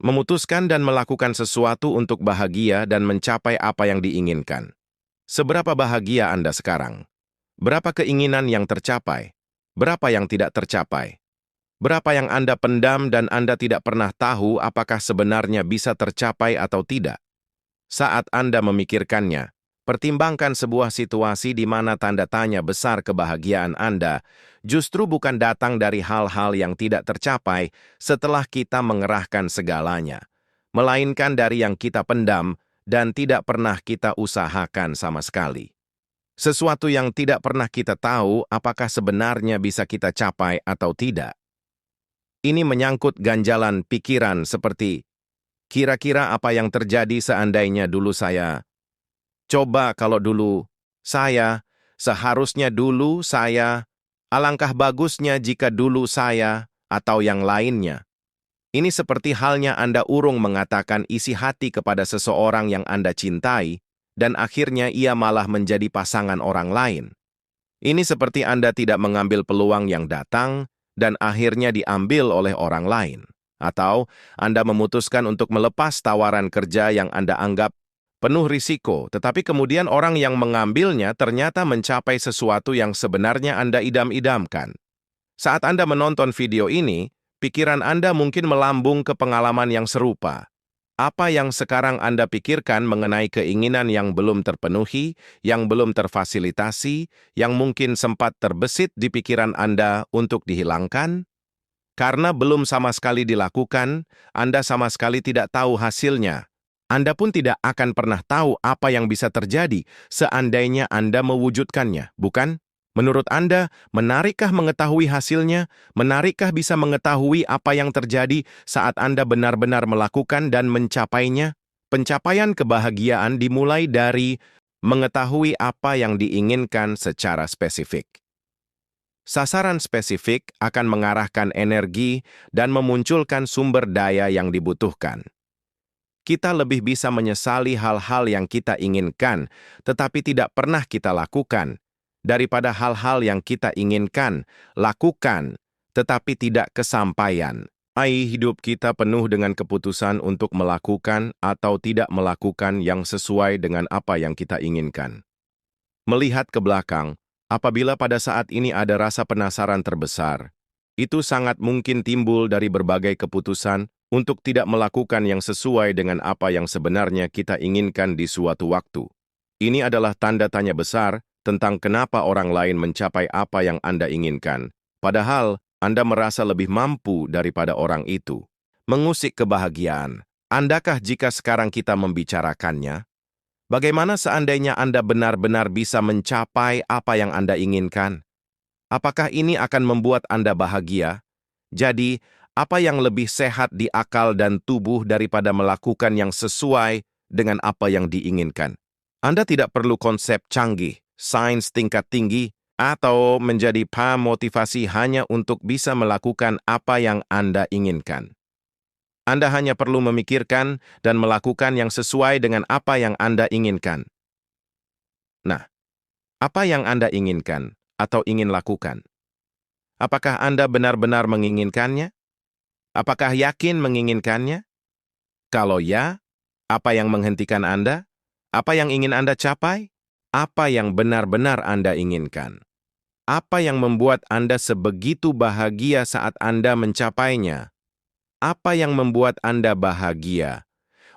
Memutuskan dan melakukan sesuatu untuk bahagia dan mencapai apa yang diinginkan. Seberapa bahagia Anda sekarang? Berapa keinginan yang tercapai? Berapa yang tidak tercapai? Berapa yang Anda pendam dan Anda tidak pernah tahu apakah sebenarnya bisa tercapai atau tidak? Saat Anda memikirkannya, pertimbangkan sebuah situasi di mana tanda tanya besar kebahagiaan Anda justru bukan datang dari hal-hal yang tidak tercapai setelah kita mengerahkan segalanya, melainkan dari yang kita pendam dan tidak pernah kita usahakan sama sekali. Sesuatu yang tidak pernah kita tahu apakah sebenarnya bisa kita capai atau tidak. Ini menyangkut ganjalan pikiran seperti, kira-kira apa yang terjadi seandainya dulu saya? Coba kalau dulu saya, seharusnya dulu saya, alangkah bagusnya jika dulu saya, atau yang lainnya. Ini seperti halnya Anda urung mengatakan isi hati kepada seseorang yang Anda cintai, dan akhirnya ia malah menjadi pasangan orang lain. Ini seperti Anda tidak mengambil peluang yang datang, dan akhirnya diambil oleh orang lain. Atau Anda memutuskan untuk melepas tawaran kerja yang Anda anggap penuh risiko, tetapi kemudian orang yang mengambilnya ternyata mencapai sesuatu yang sebenarnya Anda idam-idamkan. Saat Anda menonton video ini, pikiran Anda mungkin melambung ke pengalaman yang serupa. Apa yang sekarang Anda pikirkan mengenai keinginan yang belum terpenuhi, yang belum terfasilitasi, yang mungkin sempat terbesit di pikiran Anda untuk dihilangkan? Karena belum sama sekali dilakukan, Anda sama sekali tidak tahu hasilnya. Anda pun tidak akan pernah tahu apa yang bisa terjadi seandainya Anda mewujudkannya, bukan? Menurut Anda, menarikkah mengetahui hasilnya? Menarikkah bisa mengetahui apa yang terjadi saat Anda benar-benar melakukan dan mencapainya? Pencapaian kebahagiaan dimulai dari mengetahui apa yang diinginkan secara spesifik. Sasaran spesifik akan mengarahkan energi dan memunculkan sumber daya yang dibutuhkan. Kita lebih bisa menyesali hal-hal yang kita inginkan, tetapi tidak pernah kita lakukan, daripada hal-hal yang kita inginkan, lakukan, tetapi tidak kesampaian. Hidup kita penuh dengan keputusan untuk melakukan atau tidak melakukan yang sesuai dengan apa yang kita inginkan. Melihat ke belakang, apabila pada saat ini ada rasa penasaran terbesar, itu sangat mungkin timbul dari berbagai keputusan untuk tidak melakukan yang sesuai dengan apa yang sebenarnya kita inginkan di suatu waktu. Ini adalah tanda tanya besar tentang kenapa orang lain mencapai apa yang Anda inginkan, padahal Anda merasa lebih mampu daripada orang itu. Mengusik kebahagiaan. Andakah jika sekarang kita membicarakannya? Bagaimana seandainya Anda benar-benar bisa mencapai apa yang Anda inginkan? Apakah ini akan membuat Anda bahagia? Jadi, apa yang lebih sehat di akal dan tubuh daripada melakukan yang sesuai dengan apa yang diinginkan? Anda tidak perlu konsep canggih, sains tingkat tinggi, atau menjadi pemotivasi hanya untuk bisa melakukan apa yang Anda inginkan. Anda hanya perlu memikirkan dan melakukan yang sesuai dengan apa yang Anda inginkan. Nah, apa yang Anda inginkan atau ingin lakukan? Apakah Anda benar-benar menginginkannya? Apakah yakin menginginkannya? Kalau ya, apa yang menghentikan Anda? Apa yang ingin Anda capai? Apa yang benar-benar Anda inginkan? Apa yang membuat Anda sebegitu bahagia saat Anda mencapainya? Apa yang membuat Anda bahagia?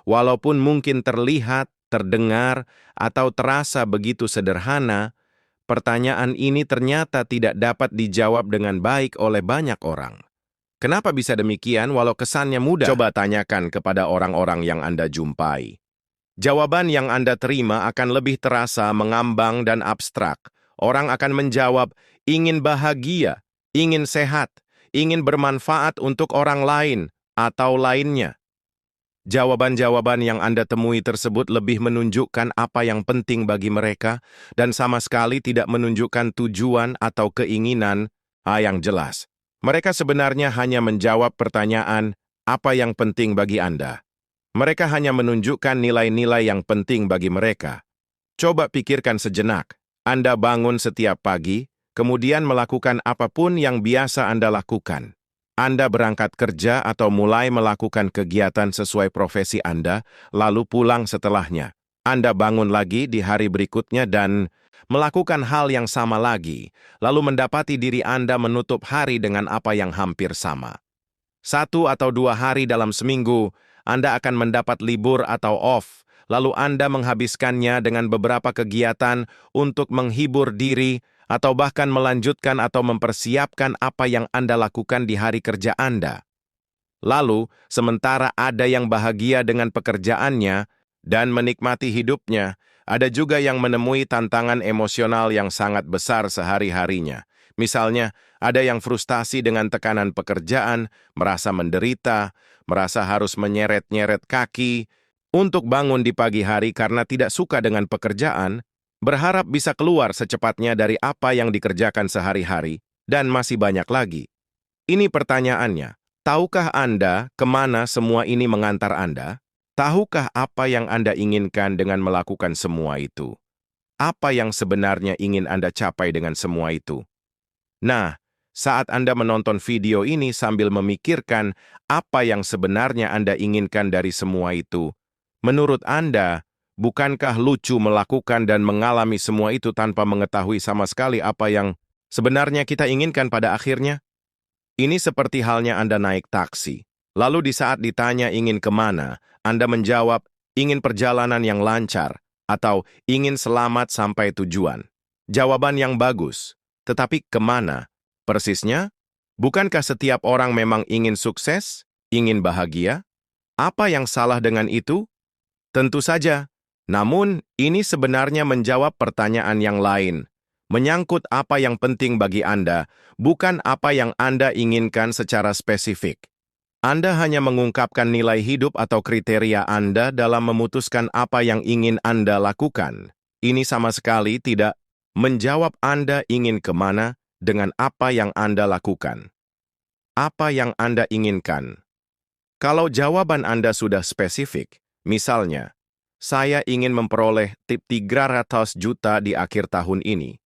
Walaupun mungkin terlihat, terdengar, atau terasa begitu sederhana, pertanyaan ini ternyata tidak dapat dijawab dengan baik oleh banyak orang. Kenapa bisa demikian walau kesannya mudah? Coba tanyakan kepada orang-orang yang Anda jumpai. Jawaban yang Anda terima akan lebih terasa mengambang dan abstrak. Orang akan menjawab, ingin bahagia, ingin sehat, ingin bermanfaat untuk orang lain, atau lainnya. Jawaban-jawaban yang Anda temui tersebut lebih menunjukkan apa yang penting bagi mereka, dan sama sekali tidak menunjukkan tujuan atau keinginan yang jelas. Mereka sebenarnya hanya menjawab pertanyaan, apa yang penting bagi Anda? Mereka hanya menunjukkan nilai-nilai yang penting bagi mereka. Coba pikirkan sejenak. Anda bangun setiap pagi, kemudian melakukan apapun yang biasa Anda lakukan. Anda berangkat kerja atau mulai melakukan kegiatan sesuai profesi Anda, lalu pulang setelahnya. Anda bangun lagi di hari berikutnya dan melakukan hal yang sama lagi, lalu mendapati diri Anda menutup hari dengan apa yang hampir sama. 1 atau 2 hari dalam seminggu, Anda akan mendapat libur atau off, lalu Anda menghabiskannya dengan beberapa kegiatan untuk menghibur diri, atau bahkan melanjutkan atau mempersiapkan apa yang Anda lakukan di hari kerja Anda. Lalu, sementara ada yang bahagia dengan pekerjaannya dan menikmati hidupnya, ada juga yang menemui tantangan emosional yang sangat besar sehari-harinya. Misalnya, ada yang frustasi dengan tekanan pekerjaan, merasa menderita, merasa harus menyeret-nyeret kaki, untuk bangun di pagi hari karena tidak suka dengan pekerjaan, berharap bisa keluar secepatnya dari apa yang dikerjakan sehari-hari, dan masih banyak lagi. Ini pertanyaannya, tahukah Anda kemana semua ini mengantar Anda? Tahukah apa yang Anda inginkan dengan melakukan semua itu? Apa yang sebenarnya ingin Anda capai dengan semua itu? Nah, saat Anda menonton video ini sambil memikirkan apa yang sebenarnya Anda inginkan dari semua itu, menurut Anda, bukankah lucu melakukan dan mengalami semua itu tanpa mengetahui sama sekali apa yang sebenarnya kita inginkan pada akhirnya? Ini seperti halnya Anda naik taksi. Lalu di saat ditanya ingin kemana, Anda menjawab, ingin perjalanan yang lancar, atau ingin selamat sampai tujuan. Jawaban yang bagus. Tetapi kemana? Persisnya? Bukankah setiap orang memang ingin sukses? Ingin bahagia? Apa yang salah dengan itu? Tentu saja. Namun, ini sebenarnya menjawab pertanyaan yang lain. Menyangkut apa yang penting bagi Anda, bukan apa yang Anda inginkan secara spesifik. Anda hanya mengungkapkan nilai hidup atau kriteria Anda dalam memutuskan apa yang ingin Anda lakukan. Ini sama sekali tidak menjawab Anda ingin kemana dengan apa yang Anda lakukan. Apa yang Anda inginkan? Kalau jawaban Anda sudah spesifik, misalnya, saya ingin memperoleh tip 300 juta di akhir tahun ini.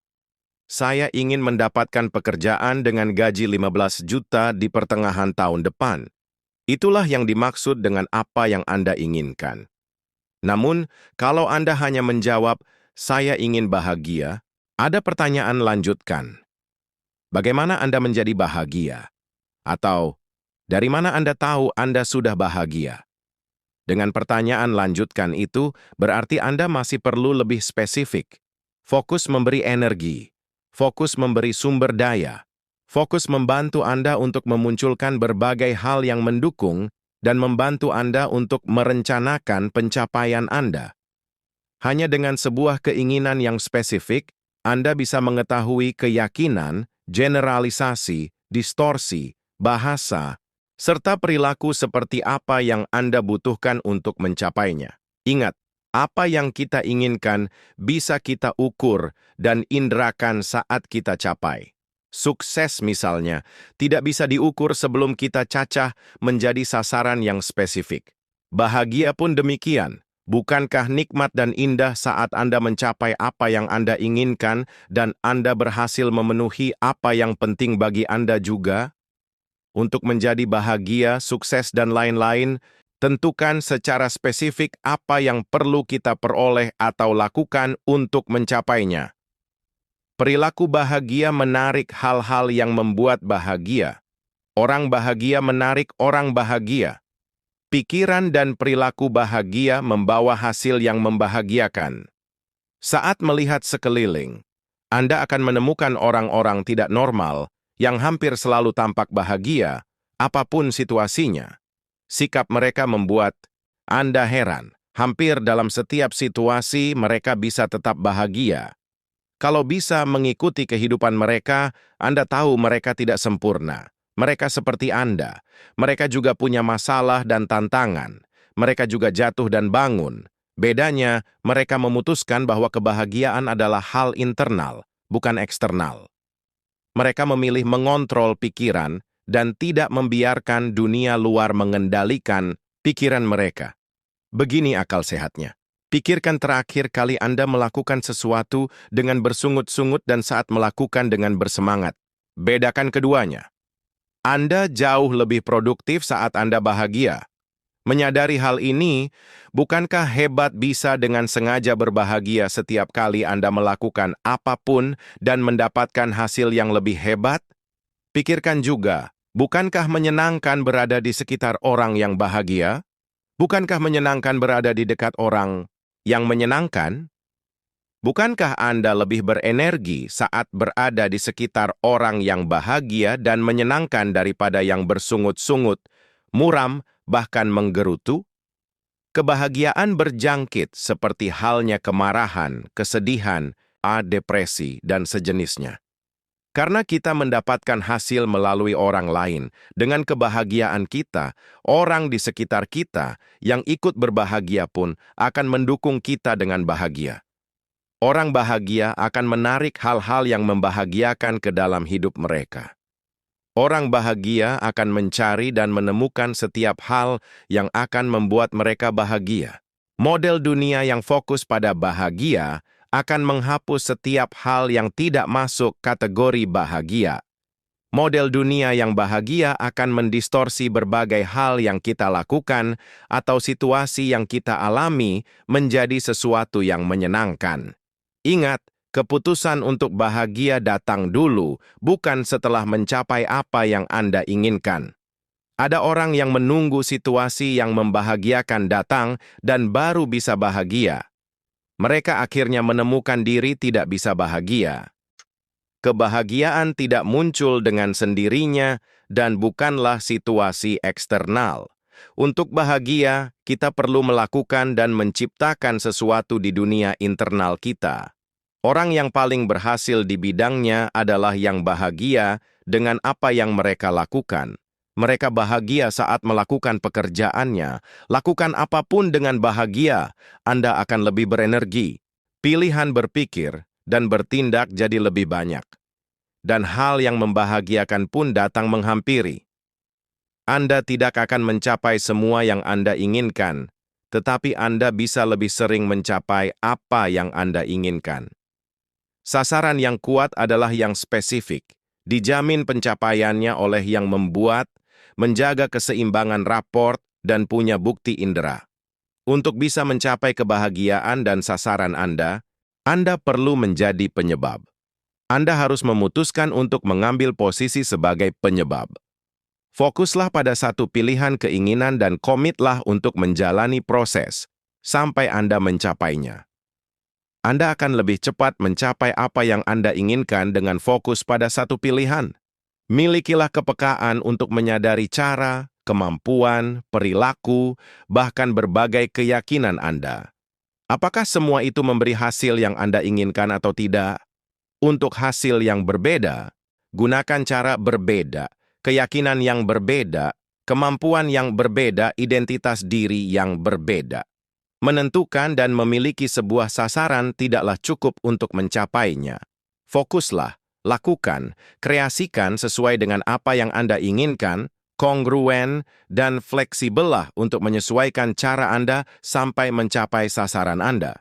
Saya ingin mendapatkan pekerjaan dengan gaji 15 juta di pertengahan tahun depan. Itulah yang dimaksud dengan apa yang Anda inginkan. Namun, kalau Anda hanya menjawab, saya ingin bahagia, ada pertanyaan lanjutkan. Bagaimana Anda menjadi bahagia? Atau, dari mana Anda tahu Anda sudah bahagia? Dengan pertanyaan lanjutkan itu, berarti Anda masih perlu lebih spesifik. Fokus memberi energi. Fokus memberi sumber daya. Fokus membantu Anda untuk memunculkan berbagai hal yang mendukung dan membantu Anda untuk merencanakan pencapaian Anda. Hanya dengan sebuah keinginan yang spesifik, Anda bisa mengetahui keyakinan, generalisasi, distorsi, bahasa, serta perilaku seperti apa yang Anda butuhkan untuk mencapainya. Ingat, apa yang kita inginkan bisa kita ukur dan indrakan saat kita capai. Sukses misalnya, tidak bisa diukur sebelum kita cacah menjadi sasaran yang spesifik. Bahagia pun demikian. Bukankah nikmat dan indah saat Anda mencapai apa yang Anda inginkan dan Anda berhasil memenuhi apa yang penting bagi Anda juga? Untuk menjadi bahagia, sukses, dan lain-lain, tentukan secara spesifik apa yang perlu kita peroleh atau lakukan untuk mencapainya. Perilaku bahagia menarik hal-hal yang membuat bahagia. Orang bahagia menarik orang bahagia. Pikiran dan perilaku bahagia membawa hasil yang membahagiakan. Saat melihat sekeliling, Anda akan menemukan orang-orang tidak normal yang hampir selalu tampak bahagia, apapun situasinya. Sikap mereka membuat Anda heran. Hampir dalam setiap situasi mereka bisa tetap bahagia. Kalau bisa mengikuti kehidupan mereka, Anda tahu mereka tidak sempurna. Mereka seperti Anda. Mereka juga punya masalah dan tantangan. Mereka juga jatuh dan bangun. Bedanya, mereka memutuskan bahwa kebahagiaan adalah hal internal, bukan eksternal. Mereka memilih mengontrol pikiran dan tidak membiarkan dunia luar mengendalikan pikiran mereka. Begini akal sehatnya. Pikirkan terakhir kali Anda melakukan sesuatu dengan bersungut-sungut dan saat melakukan dengan bersemangat. Bedakan keduanya. Anda jauh lebih produktif saat Anda bahagia. Menyadari hal ini, bukankah hebat bisa dengan sengaja berbahagia setiap kali Anda melakukan apapun dan mendapatkan hasil yang lebih hebat? Pikirkan juga, bukankah menyenangkan berada di sekitar orang yang bahagia? Bukankah menyenangkan berada di dekat orang yang menyenangkan? Bukankah Anda lebih berenergi saat berada di sekitar orang yang bahagia dan menyenangkan daripada yang bersungut-sungut, muram, bahkan menggerutu? Kebahagiaan berjangkit seperti halnya kemarahan, kesedihan, depresi, dan sejenisnya. Karena kita mendapatkan hasil melalui orang lain, dengan kebahagiaan kita, orang di sekitar kita yang ikut berbahagia pun akan mendukung kita dengan bahagia. Orang bahagia akan menarik hal-hal yang membahagiakan ke dalam hidup mereka. Orang bahagia akan mencari dan menemukan setiap hal yang akan membuat mereka bahagia. Model dunia yang fokus pada bahagia akan menghapus setiap hal yang tidak masuk kategori bahagia. Model dunia yang bahagia akan mendistorsi berbagai hal yang kita lakukan atau situasi yang kita alami menjadi sesuatu yang menyenangkan. Ingat, keputusan untuk bahagia datang dulu, bukan setelah mencapai apa yang Anda inginkan. Ada orang yang menunggu situasi yang membahagiakan datang dan baru bisa bahagia. Mereka akhirnya menemukan diri tidak bisa bahagia. Kebahagiaan tidak muncul dengan sendirinya dan bukanlah situasi eksternal. Untuk bahagia, kita perlu melakukan dan menciptakan sesuatu di dunia internal kita. Orang yang paling berhasil di bidangnya adalah yang bahagia dengan apa yang mereka lakukan. Mereka bahagia saat melakukan pekerjaannya. Lakukan apapun dengan bahagia, Anda akan lebih berenergi. Pilihan berpikir dan bertindak jadi lebih banyak. Dan hal yang membahagiakan pun datang menghampiri. Anda tidak akan mencapai semua yang Anda inginkan, tetapi Anda bisa lebih sering mencapai apa yang Anda inginkan. Sasaran yang kuat adalah yang spesifik, dijamin pencapaiannya oleh yang membuat, menjaga keseimbangan raport, dan punya bukti indera. Untuk bisa mencapai kebahagiaan dan sasaran Anda perlu menjadi penyebab. Anda harus memutuskan untuk mengambil posisi sebagai penyebab. Fokuslah pada satu pilihan keinginan dan komitlah untuk menjalani proses sampai Anda mencapainya. Anda akan lebih cepat mencapai apa yang Anda inginkan dengan fokus pada satu pilihan. Milikilah kepekaan untuk menyadari cara, kemampuan, perilaku, bahkan berbagai keyakinan Anda. Apakah semua itu memberi hasil yang Anda inginkan atau tidak? Untuk hasil yang berbeda, gunakan cara berbeda, keyakinan yang berbeda, kemampuan yang berbeda, identitas diri yang berbeda. Menentukan dan memiliki sebuah sasaran tidaklah cukup untuk mencapainya. Fokuslah, lakukan, kreasikan sesuai dengan apa yang Anda inginkan, kongruen, dan fleksibellah untuk menyesuaikan cara Anda sampai mencapai sasaran Anda.